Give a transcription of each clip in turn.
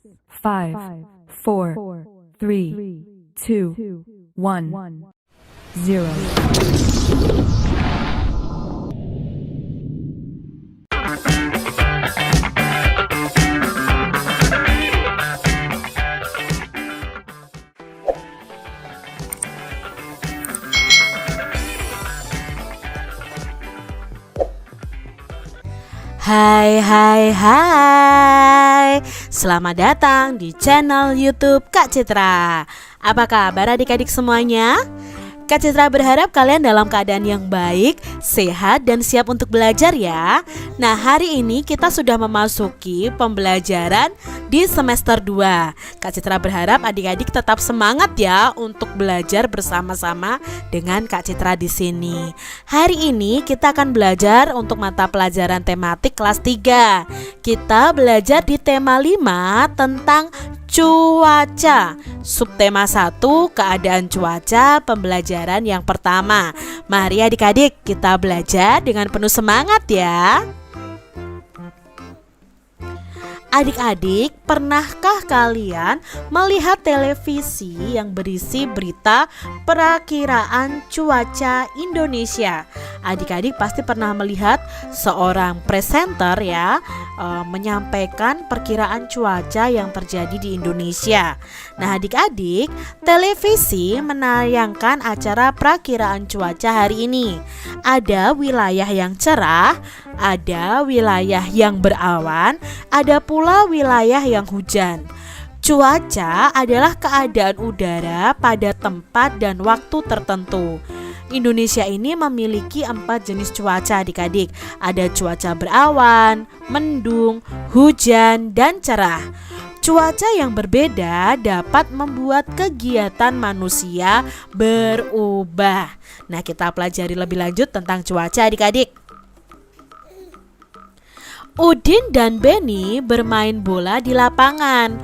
5, 4, 3, 2, 1, 0. Hai. Selamat datang di channel YouTube Kak Citra. Apa kabar adik-adik semuanya? Kak Citra berharap kalian dalam keadaan yang baik, sehat, dan siap untuk belajar ya. Nah, hari ini kita sudah memasuki pembelajaran di semester 2. Kak Citra berharap adik-adik tetap semangat ya untuk belajar bersama-sama dengan Kak Citra di sini. Hari ini kita akan belajar untuk mata pelajaran tematik kelas 3. Kita belajar di tema 5 tentang cuaca. Subtema 1, keadaan cuaca, pembelajaran yang pertama. Mari adik-adik kita belajar dengan penuh semangat ya. Adik-adik, pernahkah kalian melihat televisi yang berisi berita perakiraan cuaca Indonesia? Adik-adik pasti pernah melihat seorang presenter ya menyampaikan perkiraan cuaca yang terjadi di Indonesia. Nah, adik-adik, televisi menayangkan acara perakiraan cuaca hari ini. Ada wilayah yang cerah, ada wilayah yang berawan, ada pula wilayah yang hujan. Cuaca adalah keadaan udara pada tempat dan waktu tertentu. Indonesia ini memiliki 4 jenis cuaca adik-adik. Ada cuaca berawan, mendung, hujan, dan cerah. Cuaca yang berbeda dapat membuat kegiatan manusia berubah. Nah, kita pelajari lebih lanjut tentang cuaca adik-adik. Udin dan Beni bermain bola di lapangan.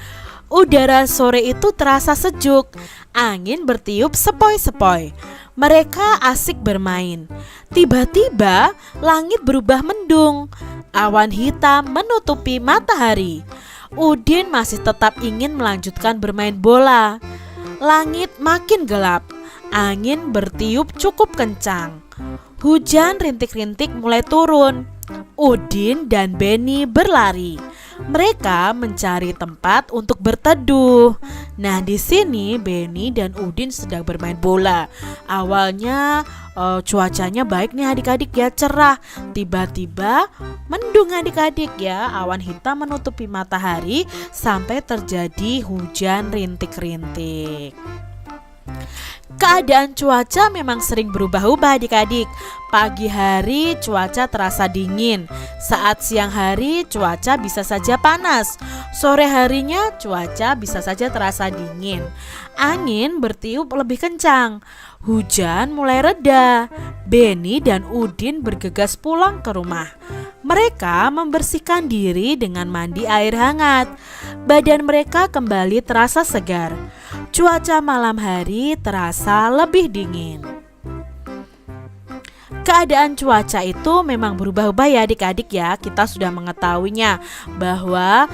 Udara sore itu terasa sejuk, angin bertiup sepoi-sepoi. Mereka asik bermain. Tiba-tiba langit berubah mendung. Awan hitam menutupi matahari. Udin masih tetap ingin melanjutkan bermain bola. Langit makin gelap. Angin bertiup cukup kencang. Hujan rintik-rintik mulai turun. Udin dan Beni berlari. Mereka mencari tempat untuk berteduh. Nah, di sini Beni dan Udin sedang bermain bola. Awalnya cuacanya baik nih adik-adik ya, cerah. Tiba-tiba mendung adik-adik ya. Awan hitam menutupi matahari sampai terjadi hujan rintik-rintik. Keadaan cuaca memang sering berubah-ubah adik-adik. Pagi hari cuaca terasa dingin. Saat siang hari cuaca bisa saja panas. Sore harinya cuaca bisa saja terasa dingin. Angin bertiup lebih kencang. Hujan mulai reda. Beni dan Udin bergegas pulang ke rumah. Mereka membersihkan diri dengan mandi air hangat. Badan mereka kembali terasa segar. Cuaca malam hari terasa lebih dingin. Keadaan cuaca itu memang berubah-ubah ya adik-adik ya. Kita sudah mengetahuinya bahwa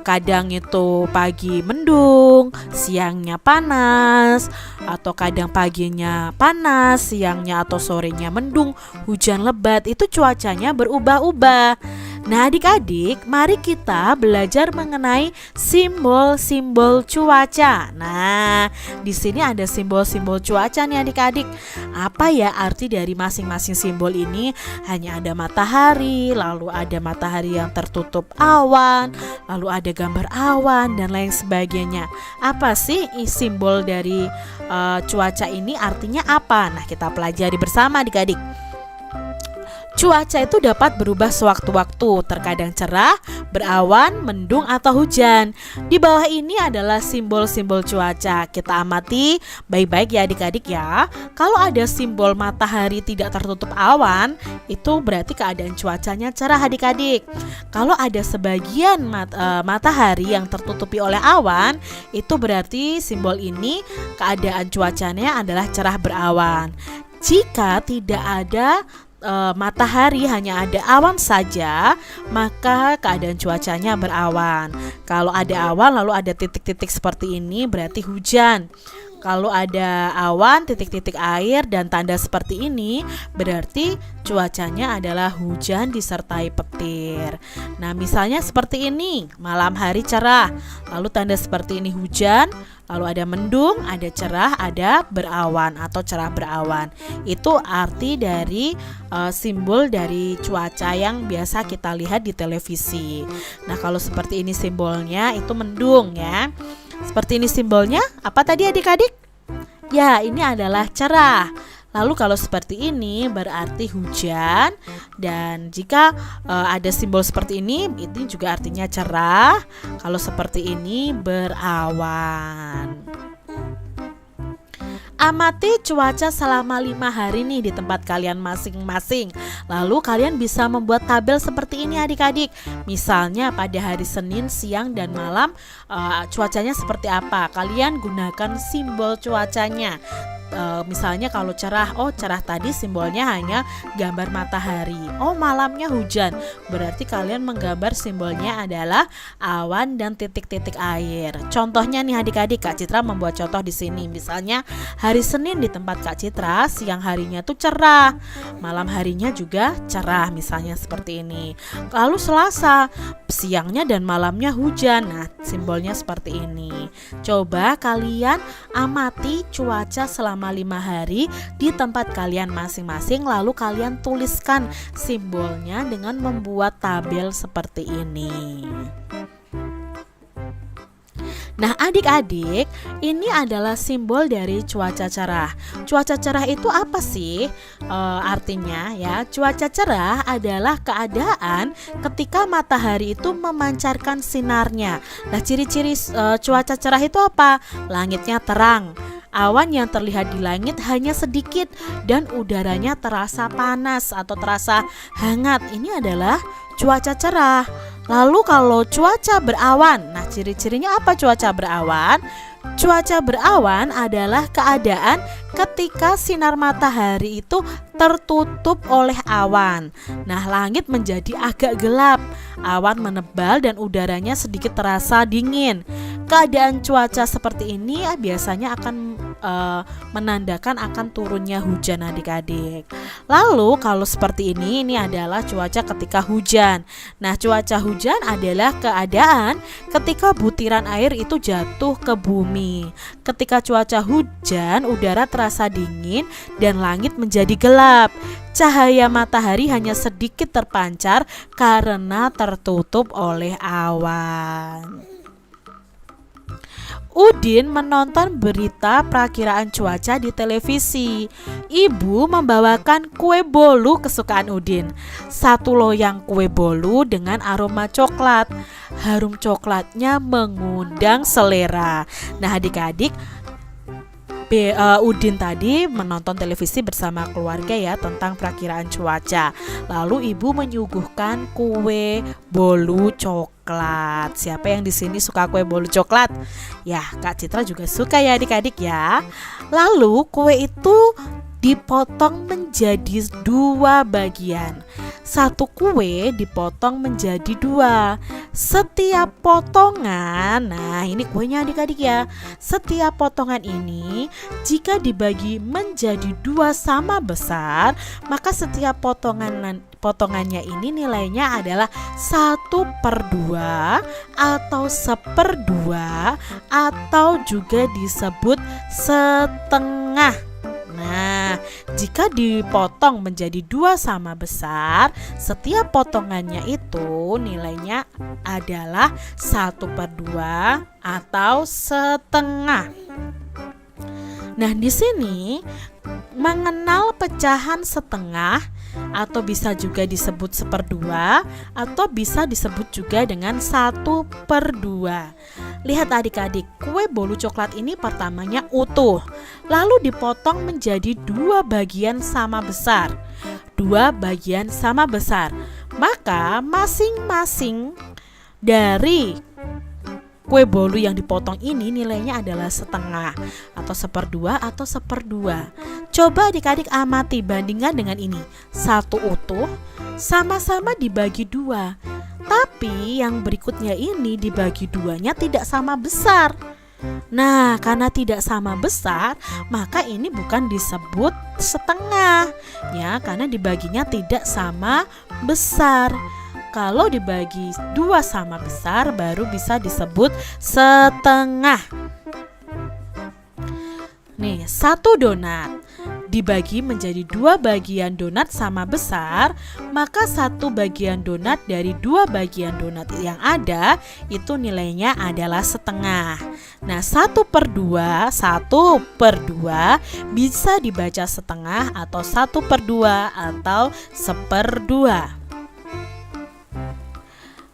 kadang itu pagi mendung, siangnya panas, atau kadang paginya panas, siangnya atau sorenya mendung, hujan lebat. Itu cuacanya berubah-ubah. Nah, adik-adik, mari kita belajar mengenai simbol-simbol cuaca. Nah, di sini ada simbol-simbol cuaca nih adik-adik. Apa ya arti dari masing-masing simbol ini? Hanya ada matahari, lalu ada matahari yang tertutup awan, lalu ada gambar awan dan lain sebagainya. Apa sih simbol dari cuaca ini, artinya apa? Nah, kita pelajari bersama adik-adik. Cuaca itu dapat berubah sewaktu-waktu, terkadang cerah, berawan, mendung, atau hujan. Di bawah ini adalah simbol-simbol cuaca. Kita amati baik-baik ya adik-adik ya. Kalau ada simbol matahari tidak tertutup awan, itu berarti keadaan cuacanya cerah adik-adik. Kalau ada sebagian matahari yang tertutupi oleh awan, itu berarti simbol ini keadaan cuacanya adalah cerah berawan. Jika tidak ada matahari hanya ada awan saja, maka keadaan cuacanya berawan. Kalau ada awan lalu ada titik-titik seperti ini berarti hujan. Kalau ada awan, titik-titik air dan tanda seperti ini berarti cuacanya adalah hujan disertai petir. Nah, misalnya seperti ini, malam hari cerah, lalu tanda seperti ini hujan, lalu ada mendung, ada cerah, ada berawan atau cerah berawan. Itu arti dari simbol dari cuaca yang biasa kita lihat di televisi. Nah, kalau seperti ini simbolnya itu mendung ya. Seperti ini simbolnya, apa tadi adik-adik? Ya, ini adalah cerah. Lalu kalau seperti ini berarti hujan. Dan jika ada simbol seperti ini juga artinya cerah. Kalau seperti ini berawan. Amati cuaca selama 5 hari nih di tempat kalian masing-masing. Lalu kalian bisa membuat tabel seperti ini adik-adik. Misalnya pada hari Senin siang dan malam cuacanya seperti apa. Kalian gunakan simbol cuacanya. Misalnya kalau cerah, oh cerah tadi simbolnya hanya gambar matahari. Oh malamnya hujan, berarti kalian menggambar simbolnya adalah awan dan titik-titik air. Contohnya nih adik-adik, Kak Citra membuat contoh di sini. Misalnya hari Senin di tempat Kak Citra siang harinya tuh cerah, malam harinya juga cerah, misalnya seperti ini. Lalu Selasa siangnya dan malamnya hujan. Nah simbolnya seperti ini. Coba kalian amati cuaca selama 5 hari di tempat kalian masing-masing, lalu kalian tuliskan simbolnya dengan membuat tabel seperti ini. Nah adik-adik, ini adalah simbol dari cuaca cerah. Cuaca cerah itu apa sih artinya ya? Cuaca cerah adalah keadaan ketika matahari itu memancarkan sinarnya. Nah ciri-ciri cuaca cerah itu apa? Langitnya terang, awan yang terlihat di langit hanya sedikit, dan udaranya terasa panas atau terasa hangat. Ini adalah cuaca cerah. Lalu kalau cuaca berawan, nah ciri-cirinya apa cuaca berawan? Cuaca berawan adalah keadaan ketika sinar matahari itu tertutup oleh awan. Nah, langit menjadi agak gelap, awan menebal dan udaranya sedikit terasa dingin. Keadaan cuaca seperti ini biasanya akan menandakan akan turunnya hujan adik-adik. Lalu kalau seperti ini adalah cuaca ketika hujan. Nah, cuaca hujan adalah keadaan ketika butiran air itu jatuh ke bumi. Ketika cuaca hujan, udara terasa dingin dan langit menjadi gelap. Cahaya matahari hanya sedikit terpancar karena tertutup oleh awan. Udin menonton berita perakiraan cuaca di televisi. Ibu membawakan kue bolu kesukaan Udin. 1 loyang kue bolu dengan aroma coklat. Harum coklatnya mengundang selera. Nah adik-adik, Udin tadi menonton televisi bersama keluarga ya tentang perakiraan cuaca. Lalu ibu menyuguhkan kue bolu coklat. Siapa yang di sini suka kue bolu coklat? Ya, Kak Citra juga suka ya adik-adik ya. Lalu kue itu dipotong menjadi 2 bagian. 1 kue dipotong menjadi 2. Setiap potongan, nah ini kuenya adik-adik ya. Setiap potongan ini jika dibagi menjadi 2 sama besar, maka setiap potongannya ini nilainya adalah 1/2 atau 1/2 atau juga disebut setengah. Nah, jika dipotong menjadi 2 sama besar, setiap potongannya itu nilainya adalah 1/2 atau setengah. Nah, di sini mengenal pecahan setengah atau bisa juga disebut 1/2 atau bisa disebut juga dengan 1/2. Lihat adik-adik, kue bolu coklat ini pertamanya utuh, lalu dipotong menjadi 2 bagian sama besar. 2 bagian sama besar. Maka masing-masing dari kue bolu yang dipotong ini nilainya adalah setengah atau seperdua atau seperdua. Coba adik-adik amati bandingkan dengan ini. Satu utuh sama-sama dibagi dua, tapi yang berikutnya ini dibagi duanya tidak sama besar. Nah, karena tidak sama besar, maka ini bukan disebut setengah ya, karena dibaginya tidak sama besar. Kalau dibagi dua sama besar baru bisa disebut setengah. Nih, satu donat dibagi menjadi dua bagian donat sama besar, maka satu bagian donat dari dua bagian donat yang ada itu nilainya adalah setengah. Nah, 1/2 bisa dibaca setengah atau 1/2 atau seperdua.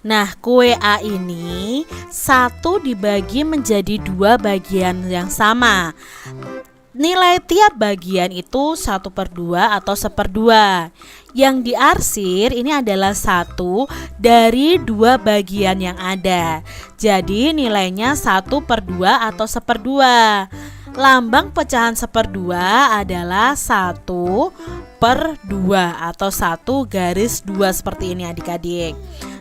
Nah, kue A ini 1 dibagi menjadi 2 bagian yang sama. Nilai tiap bagian itu 1/2 atau seperdua. Yang diarsir ini adalah 1 dari 2 bagian yang ada. Jadi nilainya 1/2 atau seperdua. Lambang pecahan seperdua adalah 1/2 atau 1/2 seperti ini adik-adik.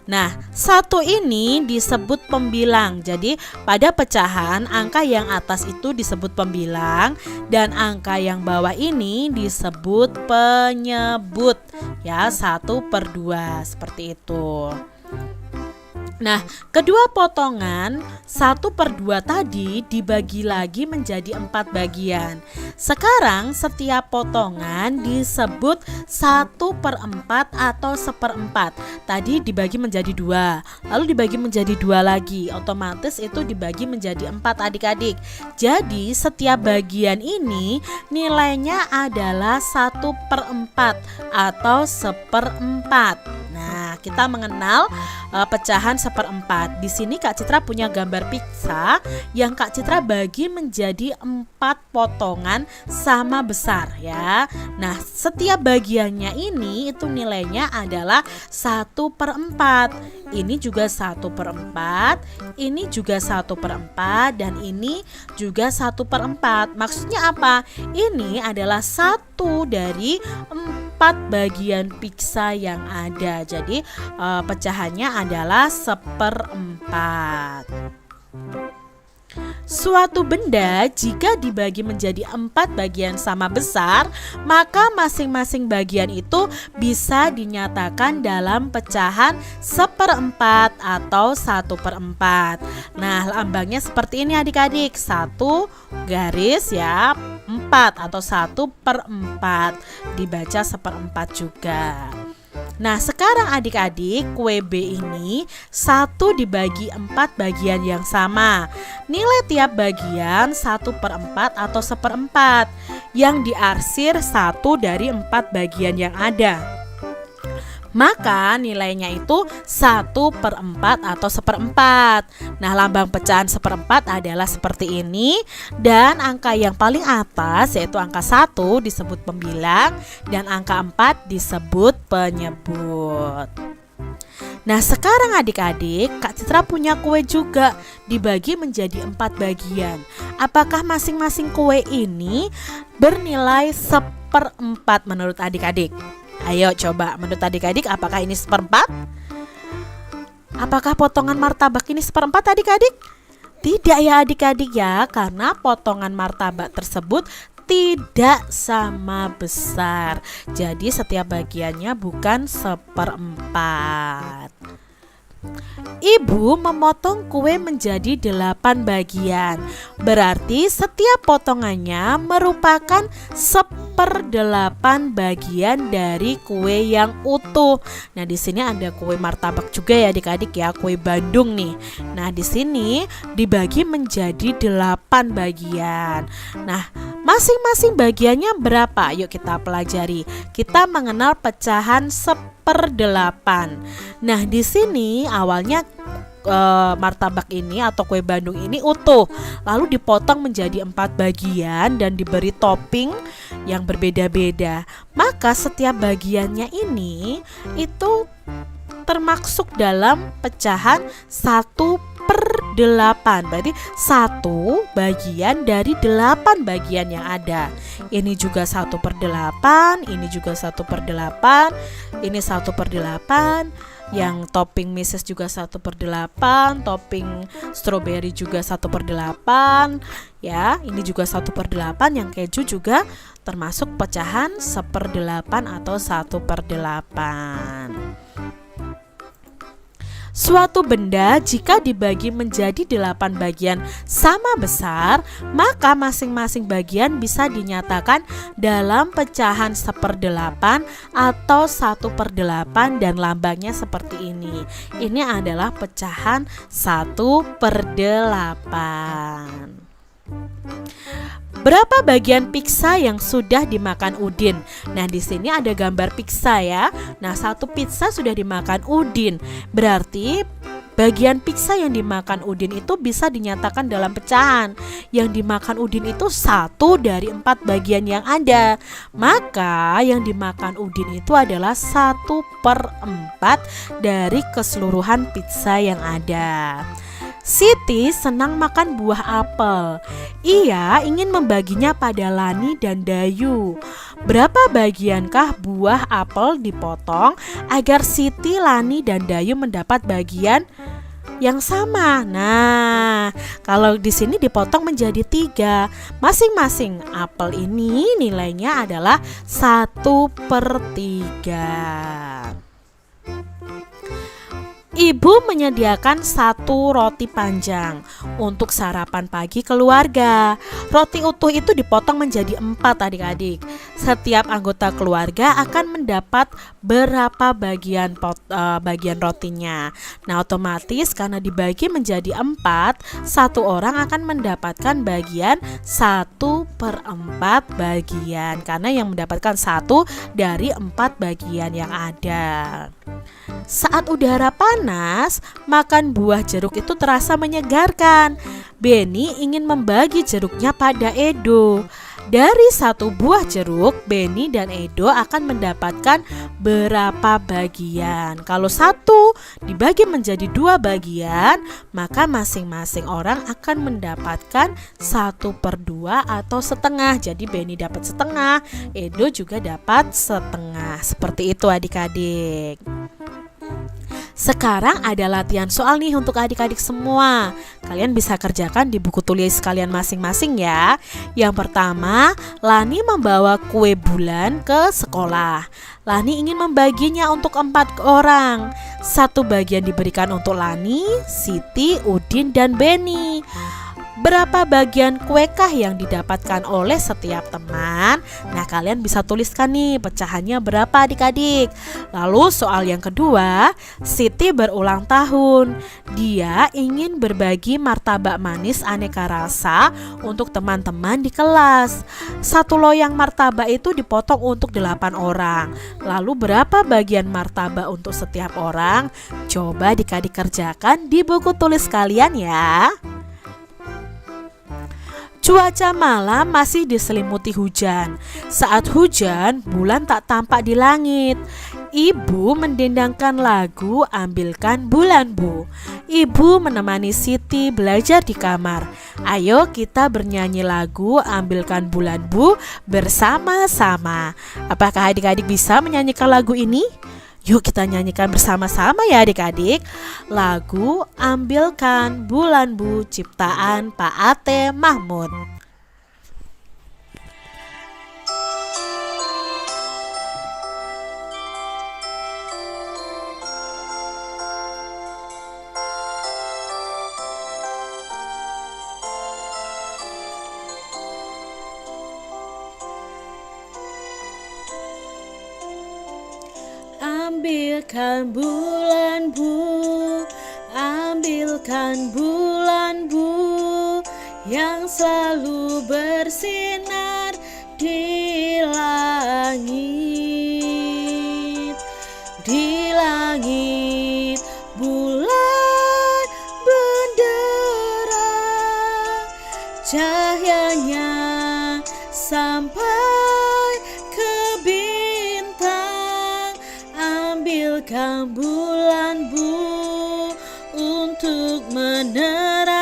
Nah, 1 ini disebut pembilang. Jadi pada pecahan angka yang atas itu disebut pembilang dan angka yang bawah ini disebut penyebut. Ya, 1/2 seperti itu. Nah, kedua potongan 1/2 tadi dibagi lagi menjadi 4 bagian. Sekarang setiap potongan disebut 1/4 atau seperempat. Tadi dibagi menjadi 2, lalu dibagi menjadi 2 lagi. Otomatis itu dibagi menjadi 4 adik-adik. Jadi setiap bagian ini nilainya adalah 1/4 atau seperempat. Nah, kita mengenal pecahan seperempat. Di sini Kak Citra punya gambar pizza yang Kak Citra bagi menjadi 4 potongan sama besar ya. Nah, setiap bagiannya ini itu nilainya adalah 1/4. Ini juga 1/4, ini juga 1/4, dan ini juga 1/4. Maksudnya apa? Ini adalah 1 dari 4 bagian pizza yang ada. Jadi pecahannya adalah 1/4. Suatu benda jika dibagi menjadi 4 bagian sama besar, maka masing-masing bagian itu bisa dinyatakan dalam pecahan 1/4 atau 1/4. Nah, lambangnya seperti ini adik-adik. 1 garis ya, 4 atau 1/4. Dibaca 1/4 juga. Nah, sekarang adik-adik, kue B ini 1 dibagi 4 bagian yang sama. Nilai tiap bagian 1/4 atau seperempat. Yang diarsir 1 dari 4 bagian yang ada. Maka nilainya itu 1/4 atau seperempat. Nah, lambang pecahan seperempat adalah seperti ini. Dan angka yang paling atas yaitu angka 1 disebut pembilang dan angka 4 disebut penyebut. Nah, sekarang adik-adik, Kak Citra punya kue juga dibagi menjadi 4 bagian. Apakah masing-masing kue ini bernilai 1/4 menurut adik-adik? Ayo coba, menurut adik-adik apakah ini 1/4? Apakah potongan martabak ini 1/4 adik-adik? Tidak ya adik-adik ya, karena potongan martabak tersebut tidak sama besar. Jadi setiap bagiannya bukan 1/4. Ibu memotong kue menjadi 8 bagian. Berarti setiap potongannya merupakan 1/8 bagian dari kue yang utuh. Nah, di sini ada kue martabak juga ya adik-adik ya, kue Bandung nih. Nah, di sini dibagi menjadi 8 bagian. Nah, masing-masing bagiannya berapa? Yuk kita pelajari. Kita mengenal pecahan 1/8. Nah, di sini awalnya martabak ini atau kue Bandung ini utuh, lalu dipotong menjadi 4 bagian dan diberi topping yang berbeda-beda. Maka setiap bagiannya ini itu termasuk dalam pecahan 1/8. 8. Berarti 1 bagian dari 8 bagian yang ada. Ini juga 1/8, ini juga 1/8, ini 1/8. Yang topping meses juga 1/8, topping strawberry juga 1/8, ya. Ini juga 1/8. Yang keju juga termasuk pecahan 1/8 atau 1/8. Suatu benda jika dibagi menjadi 8 bagian sama besar, maka masing-masing bagian bisa dinyatakan dalam pecahan 1/8 atau 1/8 dan lambangnya seperti ini. Ini adalah pecahan 1/8. Berapa bagian pizza yang sudah dimakan Udin? Nah, di sini ada gambar pizza ya. Nah, 1 pizza sudah dimakan Udin. Berarti bagian pizza yang dimakan Udin itu bisa dinyatakan dalam pecahan. Yang dimakan Udin itu 1 dari 4 bagian yang ada. Maka yang dimakan Udin itu adalah 1/4 dari keseluruhan pizza yang ada. Siti senang makan buah apel. Ia ingin membaginya pada Lani dan Dayu. Berapa bagiankah buah apel dipotong agar Siti, Lani, dan Dayu mendapat bagian yang sama? Nah, kalau di sini dipotong menjadi 3. Masing-masing apel ini nilainya adalah 1/3. Ibu menyediakan 1 roti panjang untuk sarapan pagi keluarga. Roti utuh itu dipotong menjadi 4 adik-adik. Setiap anggota keluarga akan mendapat berapa bagian rotinya. Nah, otomatis karena dibagi menjadi 4, 1 orang akan mendapatkan bagian 1/4 bagian. Karena yang mendapatkan 1 dari 4 bagian yang ada. Saat udara panas, makan buah jeruk itu terasa menyegarkan. Benny ingin membagi jeruknya pada Edo. Dari 1 buah jeruk, Benny dan Edo akan mendapatkan berapa bagian? Kalau 1 dibagi menjadi 2 bagian, maka masing-masing orang akan mendapatkan 1/2 atau setengah. Jadi Benny dapat setengah, Edo juga dapat setengah. Seperti itu adik-adik. Sekarang ada latihan soal nih untuk adik-adik semua. Kalian bisa kerjakan di buku tulis kalian masing-masing ya. Yang pertama, Lani membawa kue bulan ke sekolah. Lani ingin membaginya untuk 4 orang. 1 bagian diberikan untuk Lani, Siti, Udin, dan Benny. Berapa bagian kuekah yang didapatkan oleh setiap teman? Nah, kalian bisa tuliskan nih pecahannya berapa adik-adik. Lalu soal yang kedua, Siti berulang tahun. Dia ingin berbagi martabak manis aneka rasa untuk teman-teman di kelas. 1 loyang martabak itu dipotong untuk 8 orang. Lalu berapa bagian martabak untuk setiap orang? Coba adik-adik kerjakan di buku tulis kalian ya. Cuaca malam masih diselimuti hujan. Saat hujan, bulan tak tampak di langit. Ibu mendendangkan lagu Ambilkan Bulan Bu. Ibu menemani Siti belajar di kamar. Ayo kita bernyanyi lagu Ambilkan Bulan Bu bersama-sama. Apakah adik-adik bisa menyanyikan lagu ini? Yuk kita nyanyikan bersama-sama ya adik-adik. Lagu Ambilkan Bulan Bu ciptaan Pak Ate Mahmud. Ambilkan bulan Bu, ambilkan bulan Bu, yang selalu bersinar di langit. Di langit bulan benderang, cahayanya sampai ke bintang. Ambilkan bulan Bu untuk menerangi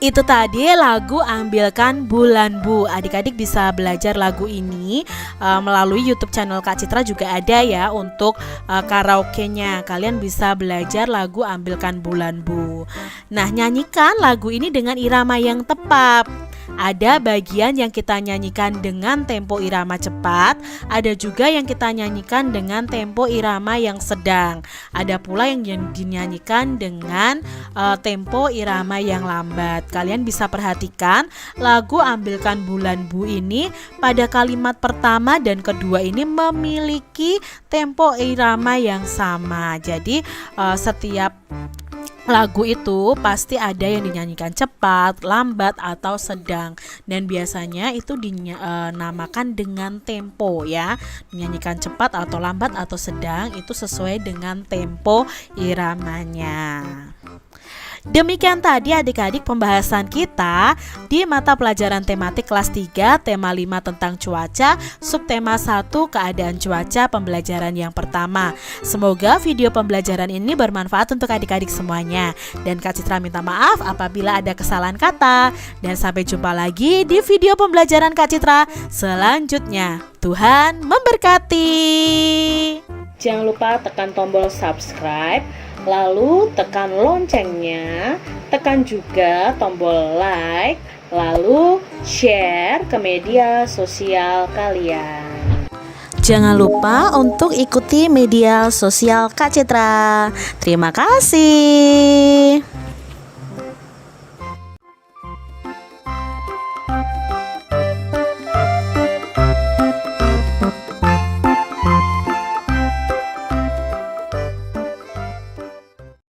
Itu tadi lagu Ambilkan Bulan Bu. Adik-adik bisa belajar lagu ini melalui YouTube channel Kak Citra juga ada ya untuk karaoke-nya. Kalian bisa belajar lagu Ambilkan Bulan Bu. Nah, nyanyikan lagu ini dengan irama yang tepat. Ada bagian yang kita nyanyikan dengan tempo irama cepat, ada juga yang kita nyanyikan dengan tempo irama yang sedang. Ada pula yang dinyanyikan dengan tempo irama yang lambat. Kalian bisa perhatikan lagu Ambilkan Bulan Bu ini pada kalimat pertama dan kedua ini memiliki tempo irama yang sama. Jadi setiap lagu itu pasti ada yang dinyanyikan cepat, lambat, atau sedang. Dan biasanya itu dinamakan dengan tempo ya. Dinyanyikan cepat atau lambat atau sedang itu sesuai dengan tempo iramanya. Demikian tadi adik-adik pembahasan kita di mata pelajaran tematik kelas 3 tema 5 tentang cuaca, subtema 1 keadaan cuaca pembelajaran yang pertama. Semoga video pembelajaran ini bermanfaat untuk adik-adik semuanya. Dan Kak Citra minta maaf apabila ada kesalahan kata. Dan sampai jumpa lagi di video pembelajaran Kak Citra selanjutnya. Tuhan memberkati. Jangan lupa tekan tombol subscribe, lalu tekan loncengnya, tekan juga tombol like, lalu share ke media sosial kalian. Jangan lupa untuk ikuti media sosial Kak Citra. Terima kasih.